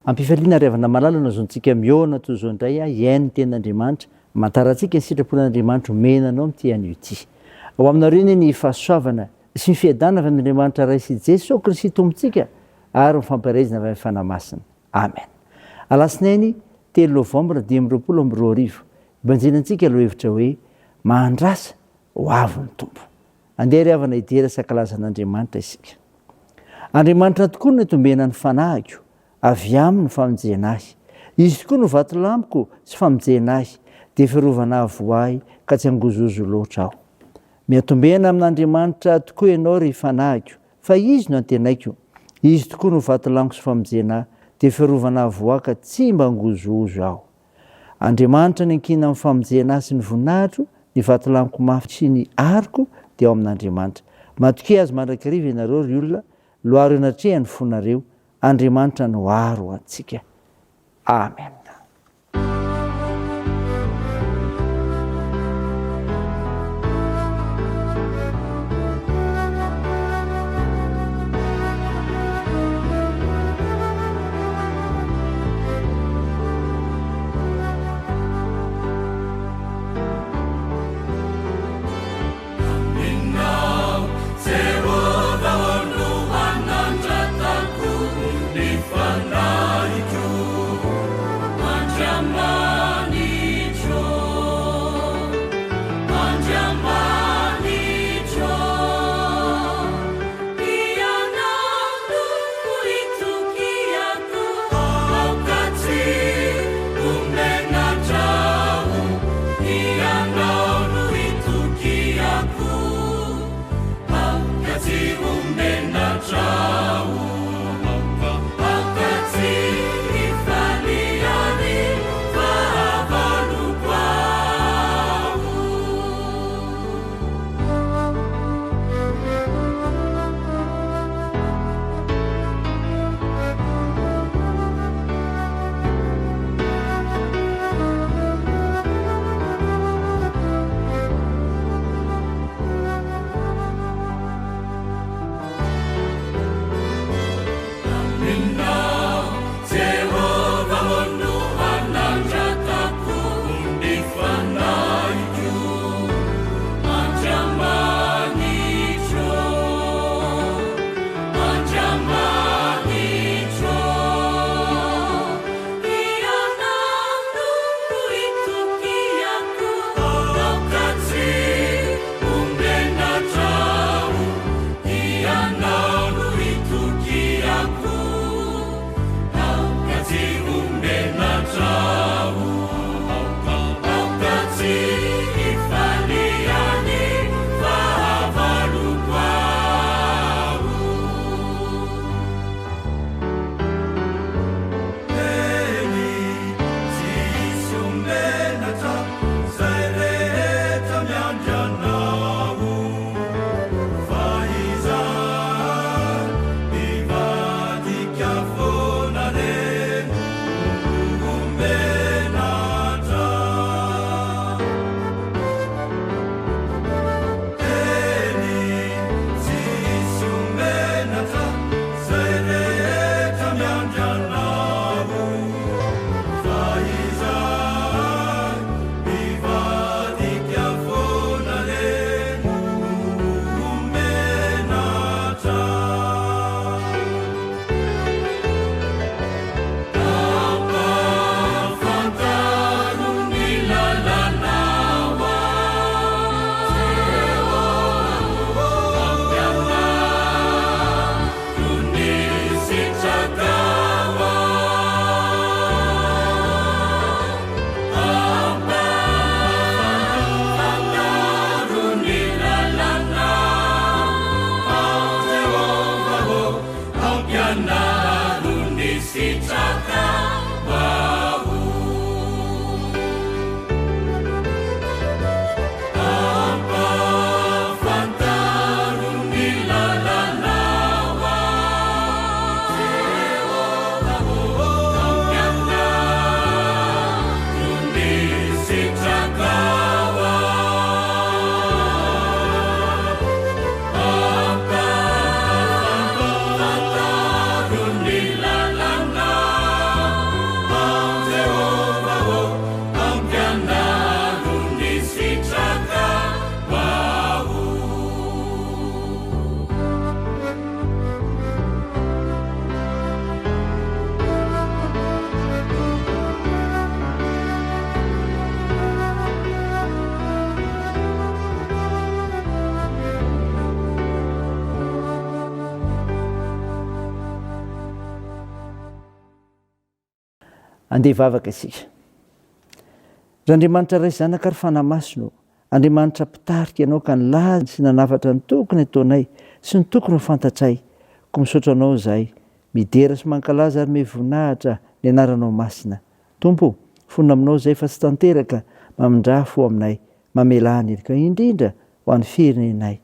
ampifaliana riavana malalana zontsika miona toy zao indray iainy ten'andriamanitra mantaratsika ny sitrapon'andriamanitra menanao amty an'io ty ao aminareo ny ny fahasoavana sy ny fiadana avy amin'andriamanitra raisy jesosy kristy tompontsika ary mifampiarezina avy amin'ny fanamasina amen. Alasinainy 3 novambra 2022 banjenantsika aloha hevitra hoe mahandrasa ho avy ny tompo. Andeha riavana idera sakalazan'andriamanitra isika. Andriamanitra tokoa no tombena ny fanahiko avy aminy famonjena ahy. Izy tokoa no vatolamiko sy famonjena ahy dia fiarovana avoahy ka tsy angozozo loatra aho. Miatombena amin'Andriamanitra tokoa ianao ry fanahiko fa izy no antenaiko. Izy tokoa no vatolamiko sy famonjena ahy dia fiarovana avoahy ka tsy mba angozozo aho. Andriamanitra ny ankina amin'ny famonjena ahy sy ny voninahitro, ny vatolamiko mafy sy ny ariko dia ao amin'Andriamanitra. Matoke azy mandrakariva ianareo ry olona, loaro anatrehany fonareo. Andriamanitra no aro antsika. Amen. andeha vavaka isika. Raha Andriamanitra ray zanaka ary fanamasino, Andriamanitra mpitarika ianao ka nilaza sy nanafatra ny tokony ataonay sy ny tokony ho fantatray. Ko misaotra anao izahay, midera sy mankalaza ary mivonahitra ny anaranao masina. Tompo, fonina aminao izay fa tsy tanteraka, mamindra fo aminay, mamelany ka indrindra ho an'ny firenenay.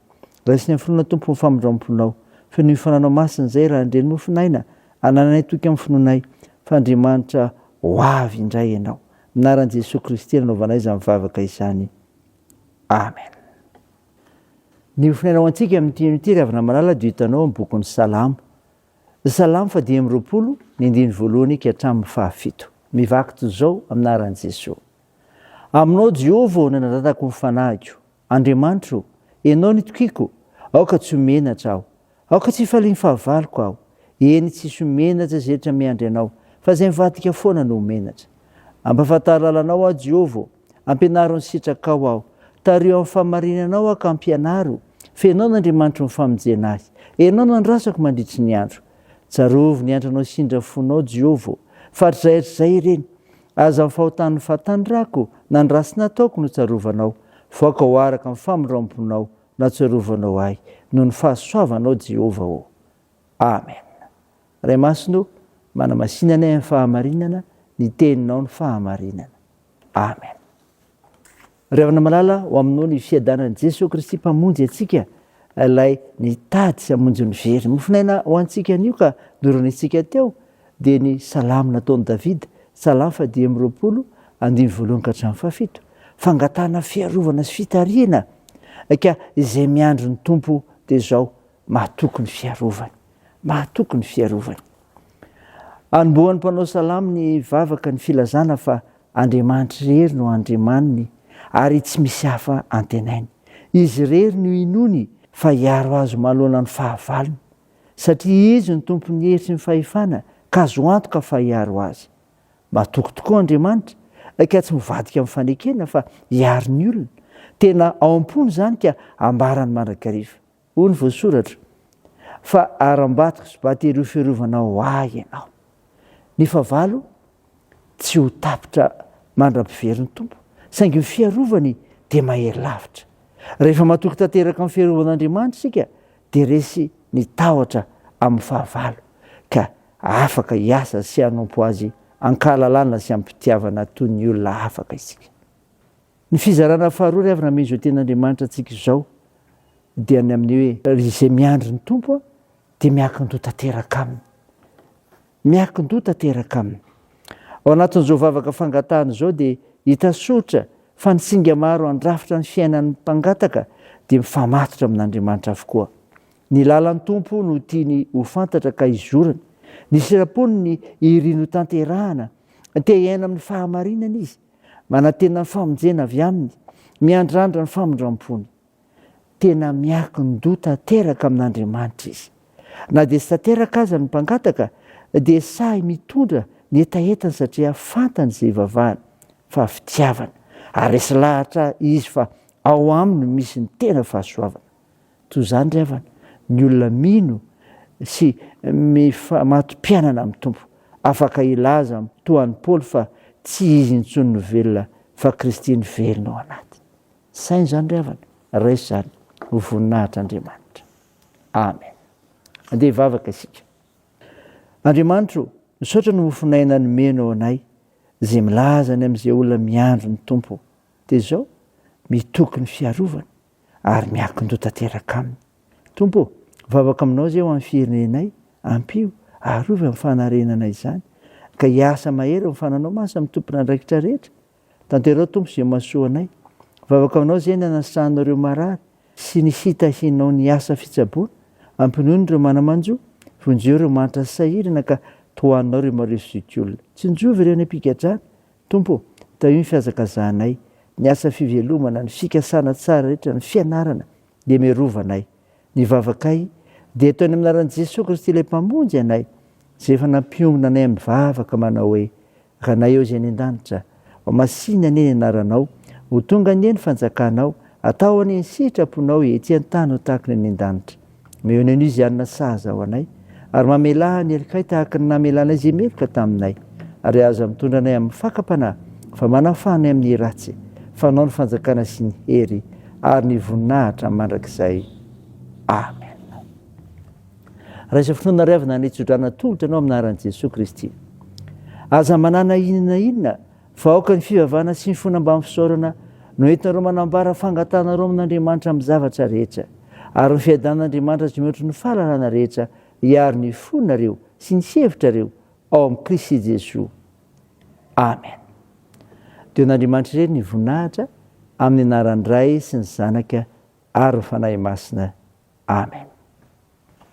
Raisiny amin'ny fonona Tompo ny famindram-ponao, feno fananao masina izay raha indreny mofinaina, ananay toky amin'ny fononay, fa Andriamanitra ho avy indray ianao. Anaran'i Jesosy Kristy nanaovanay izany mivavaka izany. Amen. Ny ofinainao antsika amin'ity ravina malala dia hitanao amin'ny bokin'ny Salamo. Salamo 120 ny 1 ka hatramin'ny 7. Mivaky toy izao amin'anaran'i Jesosy. Aminao Jehovah no nandatako ny fanahiko. Andriamanitra, ianao ny tokiako, aoka tsy homenatra aho. Aoka tsy hifaliany fahavaloko aho. Eny tsisy homenatra izay rehetra miandry anao, fa izay mivadika foana no homenatra. Ampafantary lalanao aho Jehovah, ampianaro ny sitrakao aho. Tario amin'ny famarinanao aho ka ampianaro, fa ianao n'Andriamanitra ny famonjena azy. Ianao no andrasako mandritry ny andro. Tsarovy ny andronao sindra fonao Jehovah, fatr'izay ireny. Aza amin'ny fahotan'ny fahatandrako, na ny raha sy nataoko no tsarovanao. Voaka ho araka amin'ny famindram-ponao, na tsarovanao ahy, noho ny fahasoavanao Jehovah. Amen. Ray masino, manamasinanay amin'ny fahamarinana, ny teninao ny fahamarinana. Amen. Ravina malala ho aminao ny fiadanan'i Jesosy Kristy mpamonjy antsika, ilay nitady sy hamonjy ny very. Mofinaina ho antsika an'io ka noranitsika teo dia ny salamo nataon'i Davida, salamo 120, 1 ka hatramin'ny 7. Fangatana fiarovana sy fitariana, ka izay miandro ny Tompo dia izao mahatoky ny fiarovany. Mahatoky ny fiarovany. Anombohan'ny mpanao salamo ny vavaka ny filazana fa Andriamanitra irery no andriamaniny ary tsy misy hafa antenainy. Izy irery no inony fa hiaro azo manoloana ny fahavalony, satria izy ny tompony hery sy ny fahefana ka azo antoka fa hiaro azy. Mahatoky tokoa Andriamanitra, ka tsy mivadika amin'ny fanekena fa hiaro ny olona. Tena ao am-pony izany ka ambarany mandrakariva. Hoy ny voasoratra, fa aram-batiko sy batery fiarovanao ahy ianao. Ny fahavalo tsy ho tapitra mandram-piveriny Tompo, saingy ny fiarovany dia mahery lavitra. Rehefa matoky tanteraka amin'ny fiarovan'Andriamanitra isika dia resy ny tahotra amin'ny fahavalo, ka afaka hiasa sy hanompo azy ankahalalana sy ampitiavana toy ny olona afaka isika. Ny fizarana faharoa ry avy namin'izao ten'Andriamanitra antsika izao dia ny amin'ny hoe izay miandry ny Tompo dia miankin-doha tanteraka aminy. Miankin-doha tanteraka aminy. Ao anatin'izao vavaka fangatahana izao dia hita sotra fa ny singa maro andrafitra ny fiainan'ny mpangataka dia mifamatotra amin'Andriamanitra avokoa. Ny lalan'ny Tompo no tiany ho fantatra ka izorany. Ny sirapony ny irino tanterahana, te hiaina amin'ny fahamarinana izy, manantena ny famonjena avy aminy, miandrandra ny famindram-pony. Tena miankin-doha tanteraka amin'Andriamanitra izy. Na dia tsy tanteraka aza ny mpangataka dia sahy mitondra ny etaetany satria fantany izay vavahany fa fitiavana. Ary resy lahatra izy fa ao aminy misy ny tena fahasoavana. Toy izany ry havana, ny olona mino sy matom-pianana amin'ny Tompo afaka ilaza toan'ny Paoly fa tsy izy intsony no velona fa Kristy ny velona ao anaty. Sainy izany ry havana, raisy izany ho voninahitr'Andriamanitra. Amen. Andeha hivavaka isika. Andriamanitra, misaotra ny mofinaina nomenao anay izay milazany amin'izay olona miandro ny Tompo. Dia izao mitoky ny fiarovany ary miankin-doha tanteraka aminy. Tompo, vavaka aminao izay ho amin'ny firenenay, ampio, arovy amin'ny fanarenana izany, ka hiasa mahery amin'ny fananao masina amin'ny tompona andraikitra rehetra. Tanterao Tompo izay mahasoa anay. Vavaka aminao izay ny anasanareo marary sy ny hitahinao ny asa fitsaboana, ampinono ireo manamanjo, vonjeo ireo manitra sahirana ka tohaninao ireo maresoky olona. Tsy njovy ireo ny ampikatrana. Tompo, tao io ny fihazakazanay, ny asa fivelomana, ny fikasana tsara rehetra, ny fianarana, dia miarovanay. Ny vavakay dia ataony amin'ny anaran'i Jesosy Kristy ilay mpamonjy anay, izay efa nampiombona anay amin'ny vavaka manao hoe, ranay eo izay ny an-danitra, masina anie ny anaranao, ho tonga anie ny fanjakanao, atao anie ny sitraponao ety an-tany ho tahaka ny an-danitra. Mehona an'izy ianona sahaza ho anay, ary mamelaha ny elikay tahaka ny namelanay izay meloka taminay. ary aza mitondra anay amin'ny fakapanahy fa manafahanay amin'ny ratsy fanao ny fanjakana sy ny hery ary ny voninahitra mandrakizay. Amen. Raha isa fotoana riavana ny tsodrana tolotra anao aminaran'i Jesosy Kristy. Aza manana inona fa aoka ny fivavahana sy ny fonambamy fisaorana no entinareo manambara fangatanareo amin'Andriamanitra amin'ny zavatra rehetra, ary ny fiadan'Andriamanitra sy mihoatry ny fahalalana rehetra hiary ny fonareo sy ny hevitrareo ao amin'ny Kristy Jesosy. Amen. Deon'Andriamanitra ireny ny voninahitra amin'ny anaran'ny Ray sy ny Zanaka ary ny fanahy masina. Amen.